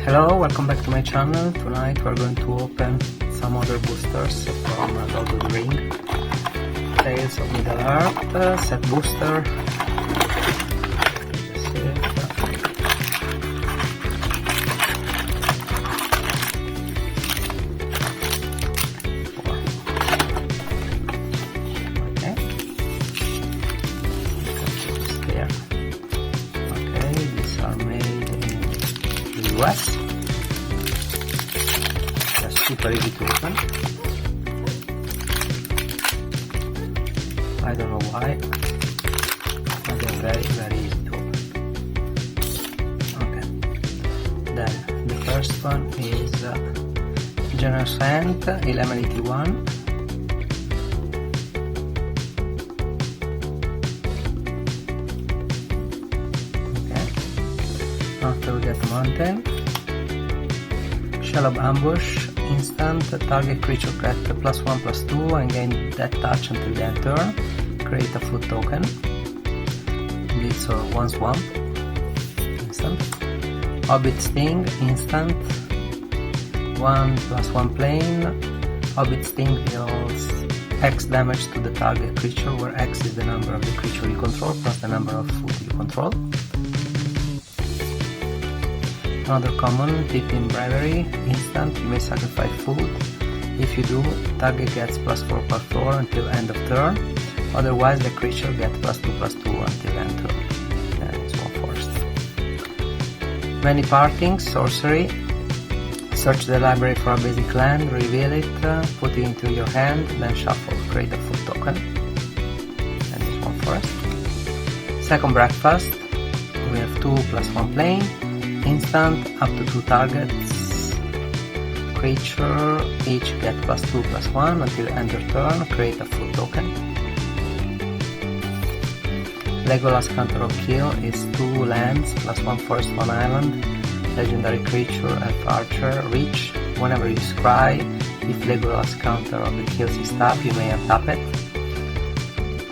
Hello, welcome back to my channel. Tonight we're going to open some other boosters from Lord of the Ring. Tales of Middle Earth, set booster. Okay, these are made in the US. They're super easy to open. I don't know why, but they're very easy to open. Okay, then the first one is Generous Hand 1181. After we get the mountain, Shell of Ambush, instant, target creature get +1/+2 and gain that touch until the end turn, create a food token, this one swamp, instant. Orbit Sting, instant, 1/1 plane, Orbit Sting deals X damage to the target creature, where X is the number of the creature you control plus the number of food you control. Another common, Pippin Bravery, instant, you may sacrifice food. If you do, target gets +4/+4 until end of turn, otherwise the creature gets +2/+2 until end turn. And it's one forest. Many Partings, Sorcery, search the library for a basic land, reveal it, put it into your hand, then shuffle, create a food token. And it's one forest. Second Breakfast, we have 2/1 plane, instant, up to 2 targets, creature, each get +2/+1 until end of turn, create a food token. Legolas Counter of Kill is 2 lands, +1 forest, 1 island, legendary creature, elf archer, reach, whenever you scry, if Legolas Counter of the kills is tapped, you may untap it.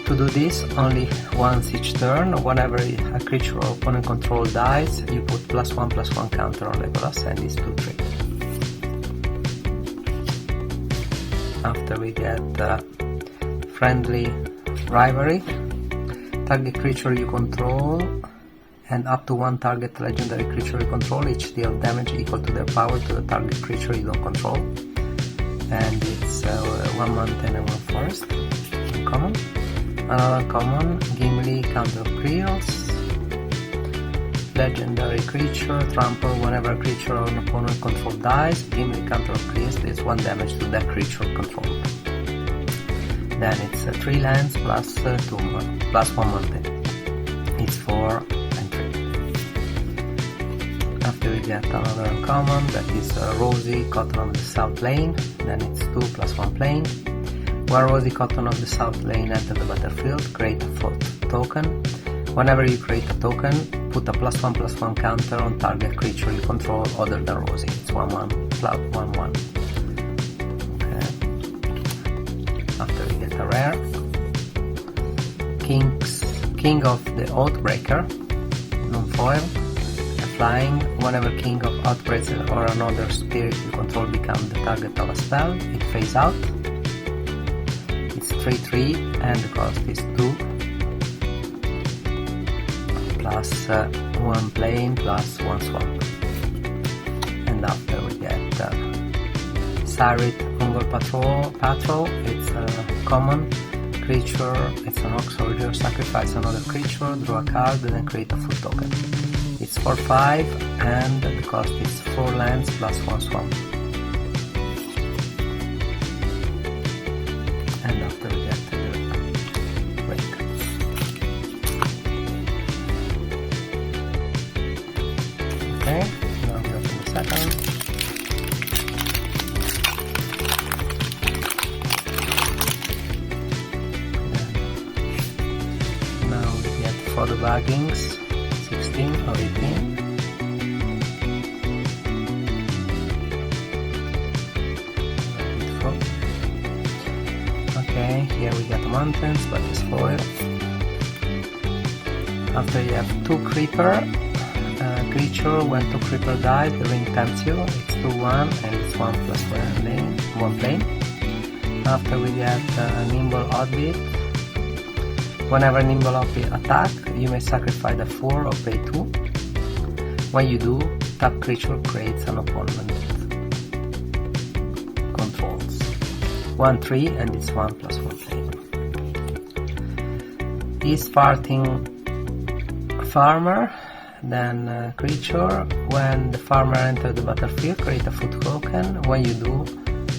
To do this only once each turn, whenever a creature or opponent control dies, you put +1/+1 counter on Legolas and it's 2/3. After we get Friendly Rivalry, target creature you control and up to 1 target legendary creature you control, each deal damage equal to their power to the target creature you don't control. And it's 1 mountain and 1 forest, uncommon. Another common, Gimli Counter of Creels, legendary creature, trample, whenever a creature or an opponent control dies, Gimli Counter of Creels deals 1 damage to that creature controlled. Then it's 3 lands plus 1 mountain. It's 4 and 3. After we get another uncommon, that is Rosy Cotton of the South Lane, then it's 2/1 plane. Where Rosy Cotton of the South Lane enter the battlefield, create a food token. Whenever you create a token, put a +1/+1 counter on target creature you control other than Rosy. It's 1/1 Okay. After we get a rare, King of the Oathbreaker, non-foil, flying. Whenever King of Oathbreaker or another spirit you control become the target of a spell, it fades out. 3/3 and the cost is 2 plus 1 plane plus 1 swamp. And after we get Sarit Mongol Patrol, it's a common creature, it's an orc soldier, sacrifice another creature, draw a card, and then create a food token. It's 4/5 and the cost is 4 lands plus 1 swamp. And after we get to the break. Okay, now we open the second. Now we get photo baggings, 16 or 18. Okay, here we got mountains, but it's foil. After you have 2 creeper, creature. When 2 creeper dies, the ring tempts you. It's 2-1 and it's 1 plus 1 plane. After we get Nimble Oddbit. Whenever Nimble Oddbit attack, you may sacrifice a 4 or pay 2. When you do, tap creature creates an opponent controls. 1-3 and it's 1 plus 1 plane. Is farting farmer, then creature. When the farmer enters the battlefield, create a food token. When you do,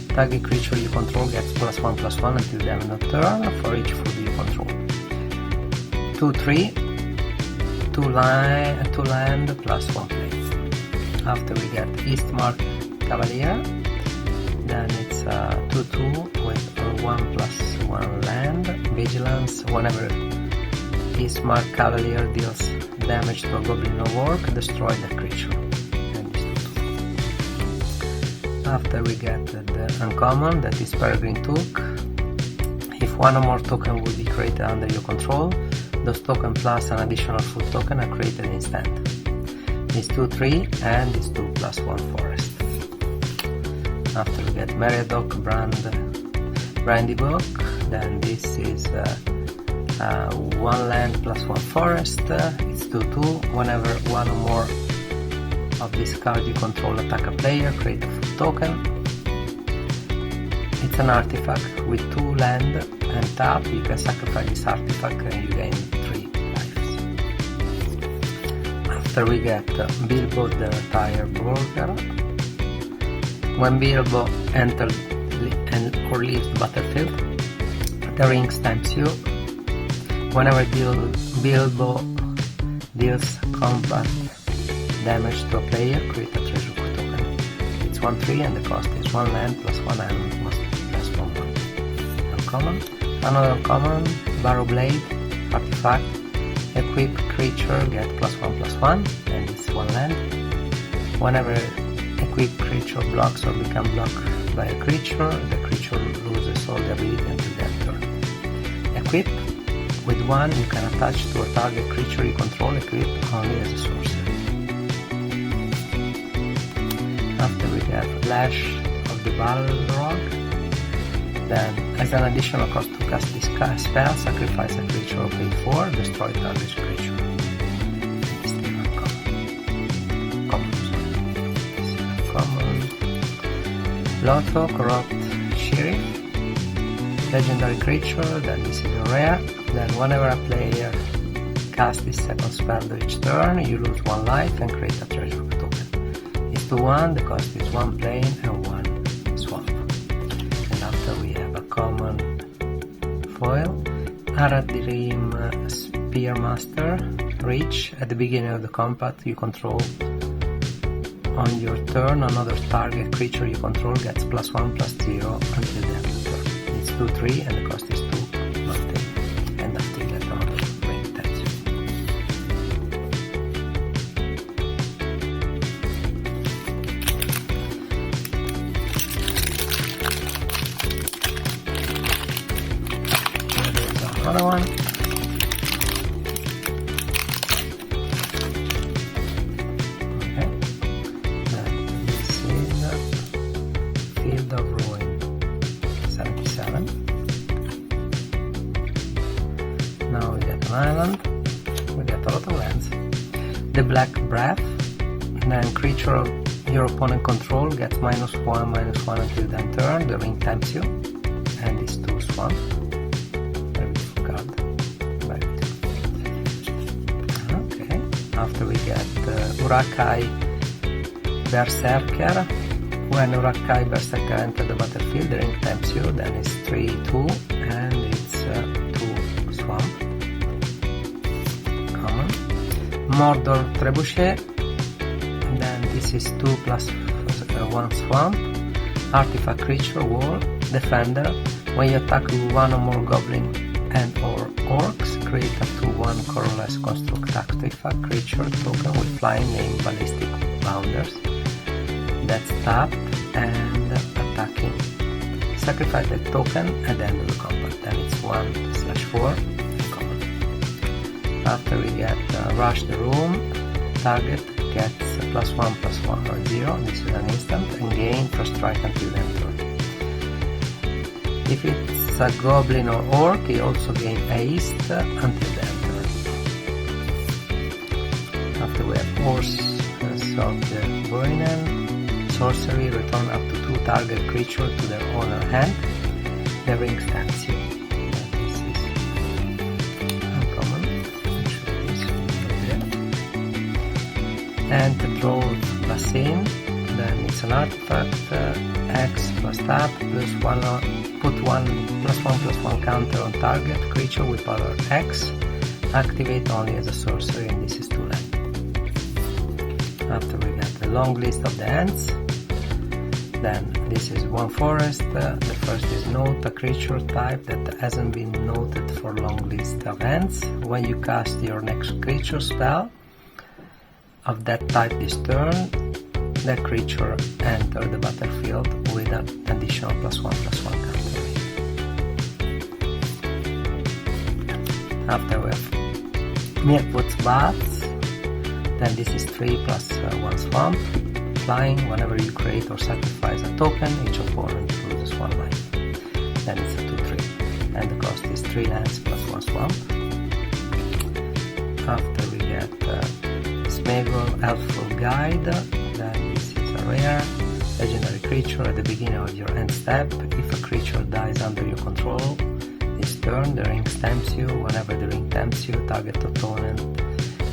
target creature you control gets +1/+1 until the end of turn for each food you control. 2-3, 2 land +1 place. After we get Eastmark Cavalier, then it's 2-2 with 1+1 land. Vigilance. Whenever Eastmark Cavalier deals damage to a goblin or orc, destroy that creature. And it's 2-2. After we get the uncommon, that is Peregrine Took. If one or more token will be created under your control, those tokens plus an additional food token are created instant. It's 2-3 and it's 2 plus 1 forest. After we get Meriadoc Brandy Book, then this is 1 land plus 1 forest. It's 2-2. Whenever one or more of this card you control attack a player, create a food token. It's an artifact with 2 land and tap. You can sacrifice this artifact and you gain 3 lives. After we get Bilbo the Retired Burgher. When Bilbo enters or leaves the battlefield, the ring stamps you. Whenever Bilbo deals combat damage to a player, create a treasure token. It's 1-3 and the cost is 1 land plus 1 island plus 1/1. Uncommon. Another uncommon, Barrow Blade, artifact. Equip creature, get +1/+1 and it's 1 land. Whenever equip creature blocks or become blocked by a creature, the creature loses all the ability until the end turn. Equip. With 1 you can attach to a target creature you control, equip only as a sorcerer. After we get Lash of the Balrog, then as an additional cost to cast this spell, sacrifice a creature or pay 4, destroy target creature. It's still uncommon. Lotho Corrupt Sheriff, legendary creature, then this is a rare. Then whenever a player casts this second spell each turn, you lose 1 life and create a treasure token. It's 2-1, the cost is 1 plane and 1 swamp. And after we have a common foil, Aradim Spearmaster, Reach. At the beginning of the combat you control on your turn, another target creature you control gets +1/+0 until the end of the turn. It's 2-3 and the cost is 2. Another one. Okay. Then this is Field of Ruin 77. Now we get an island. We get a lot of lands. The Black Breath. Then creature of your opponent control gets -1/-1 until the end turn. The ring tempts you. And it's 2 swamp. After we get Urakai Berserker. When Urakai Berserker enters the battlefield, the ring tempts you, then it's 3-2 and it's 2 swamp. Common. Mordor Trebuchet, and then this is 2 plus 1 swamp. Artifact creature, wall, defender. When you attack with 1 or more goblin and or orcs, create a 2/1 colorless construct artifact creature token with flying named Ballistic Bounders. That's tap and attacking. Sacrifice the token at the end of the combat. Then it's 1/4 common. After we get Rush the Room, target gets +1/+1 or 0, this is an instant, and gain first strike until end turn. If it's a goblin or orc, he also gain haste until the end turn. After we have Horse of the Boinen, sorcery, return up to 2 target creatures to their owner hand. The ring stamps you. This is uncommon. And the draw Basin, then it's an artifact, X plus tap, +1, put one +1/+1 counter on target creature with power X, activate only as a sorcery, and this is 2 land. After we get the long list of the ends, then this is 1 forest, the first is note a creature type that hasn't been noted for long list of ends. When you cast your next creature spell of that type this turn, that creature enter the battlefield with an additional +1/+1 counter. After we have Mirkwood's Baths, then this is 3+1 swamp. Flying, whenever you create or sacrifice a token, each opponent loses 1 life. Then it's a 2/3, and the cost is 3 lands +1 swamp. After we get Smeagol Elful Guide, then this is a rare legendary creature. At the beginning of your end step, if a creature dies under your control this turn, the ring stamps you. Whenever the ring stamps you, target opponent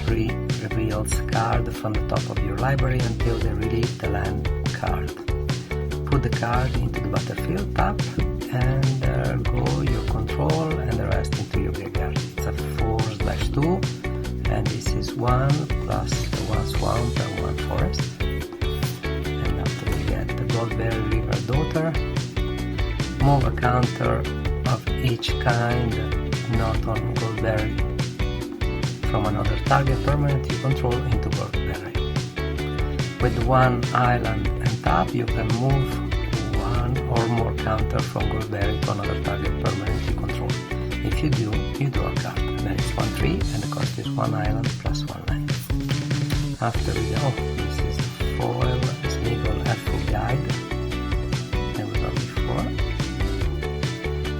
reveals card from the top of your library until they relieve the land card. Put the card into the battlefield, tap, and go your control and the rest into your graveyard. It's a 4/2, and this is 1 + 1 swamp and 1 forest. And after we get the Goldberry River Daughter, move a counter of each kind not on Goldberry from another target permanent you control into Goldberry. With 1 island and tap, you can move 1 or more counter from Goldberry to another target permanent you control. If you do, you draw a card. Then it's 1/3, and the cost is 1 island +1 land. After we go, this is foil Smeagol Elful Guide, that was done before.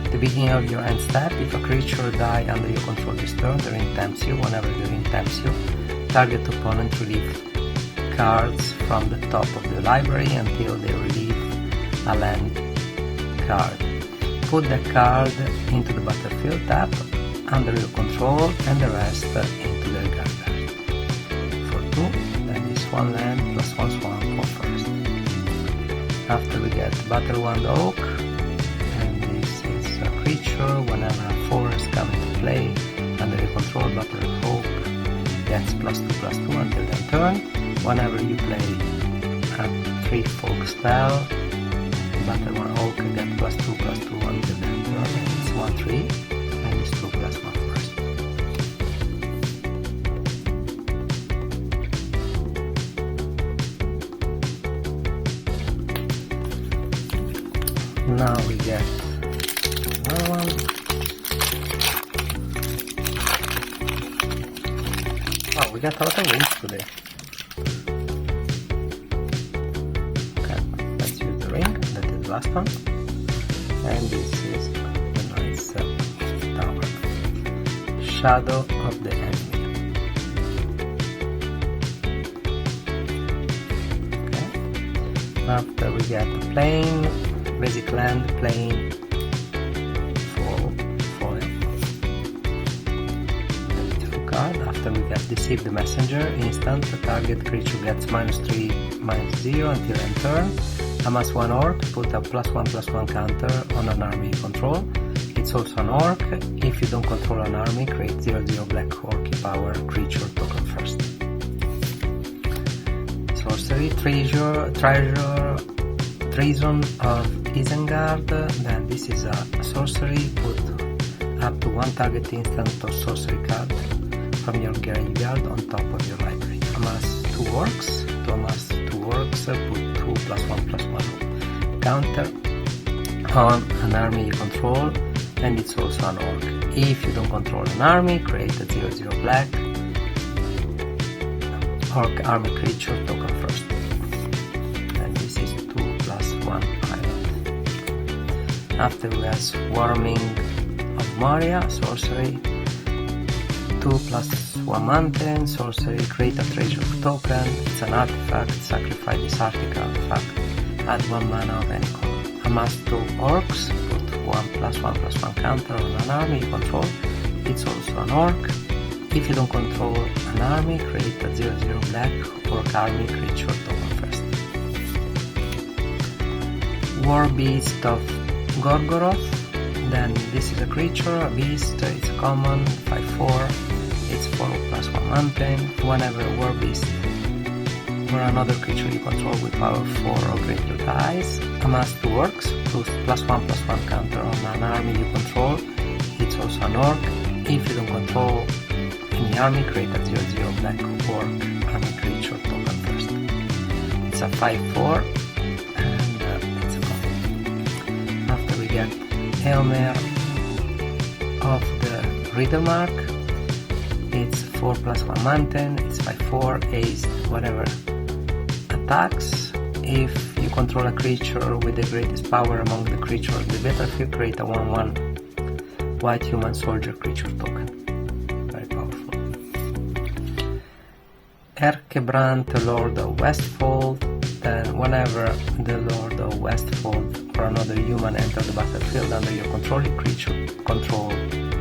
At the beginning of your end step, if a creature die under your control this turn, the ring taps you. Whenever the ring taps you, target opponent relieve cards from the top of the library until they relieve a land card. Put the card into the battlefield, tap, under your control, and the rest into their graveyard. For 2, then is 1 land +1 swamp for first. After we get Battle-Wand Oak, and this is a creature. Whenever a forest comes into play under your control, Battle Oak gets +2/+2 until the turn. Whenever you play a 3-folk spell, Battle-Wand Oak gets +2/+2 until the turn, and it's 1/3, and it's 2/+1 first. Now we get another one. Oh, we got a lot of wins today. Okay, let's use the ring, that is the last one. And this is the nice tower. Shadow of the Enemy. Okay. After we get the plane, basic land, plane, foil. Card. After we get Deceive the Messenger, instant, the target creature gets -3, -0 until end turn. Amass 1 orc, put a +1/+1 counter on an army you control. It's also an orc. If you don't control an army, create 0/0 black orky power creature token first. Sorcery, Treason of Isengard. Then this is a sorcery, put up to 1 target instant or sorcery card from your graveyard on top of your library. Amass 2 orcs. To amass 2 orcs, put 2 +1/+1 counter on an army you control, and it's also an orc. If you don't control an army, create a 0/0 black orc army creature token first. And this is 2+1 island. After we have Swarming of Moria, sorcery, 2+1 mountain, sorcery, create a treasure token, it's an artifact, sacrifice this artifact, add 1 mana of any color. Amass 2 orcs, put 1+1/+1 counter on an army you control, it's also an orc. If you don't control an army, create a 0/0 black orc army creature token first. War Beast of Gorgoroth, then this is a creature, a beast, it's a common, 5/4, it's 4+1 mountain. Whenever a War Beast or another creature you control with power 4 or greater dies, amass 2 orcs, put +1/+1 counter on an army you control, it's also an orc. If you don't control any army, create a 0/0 black orc army creature token first. It's a 5/4 and it's a common. After we get Helmer of the Riddermark, it's 4+1 mountain, it's 5/4, haste, whatever attacks. If you control a creature with the greatest power among the creatures on the battlefield, create a 1/1 white human soldier creature token. Very powerful. Erkebrand, Lord of Westfold, then whenever the Lord of Westfold or another human enter the battlefield under your control,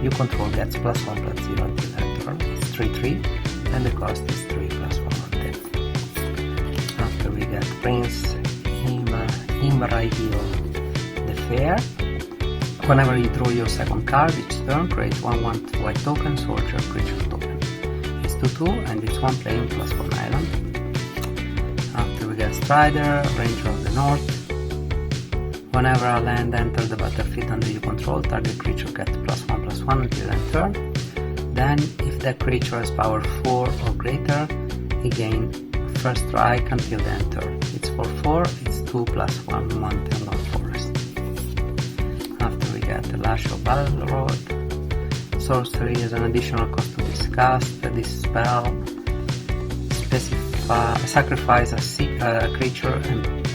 you control gets +1/+0 until end turn. It's 3/3 and the cost is 3+1 mountain. After we get Prince Imrahil the Fair, whenever you draw your second card each turn, create 1/1 white token, soldier creature token. It's 2/2 and it's 1 plane +1 island. After we get Strider, Ranger of the North, whenever a land enters the battlefield under your control, target creature gets +1/+1 until end turn. Then, if that creature has power 4 or greater, he gains first strike until the end turn. It's 4/4, it's 2+1 mountain non forest. After we get the Lash of Balrog, sorcery is an additional cost to this cast. This spell sacrifice a creature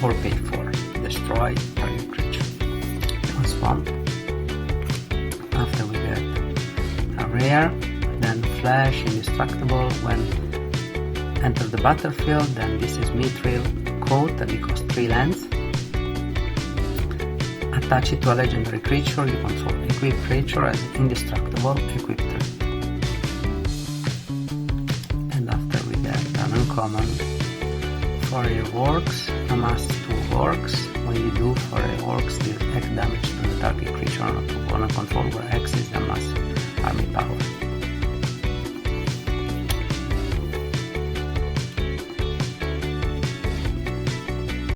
or pay for. Destroy target creature. On swamp. After we get a rare, then Flash, indestructible. When enter the battlefield, then this is Mithril Coat and it costs 3 lands. Attach it to a legendary creature you control. Equip creature as indestructible, equip 3. And after we get an uncommon Warrior Orcs, amass 2 orcs. When you do Warrior Orcs, deal X damage to the target creature on a control where X is the mass army power.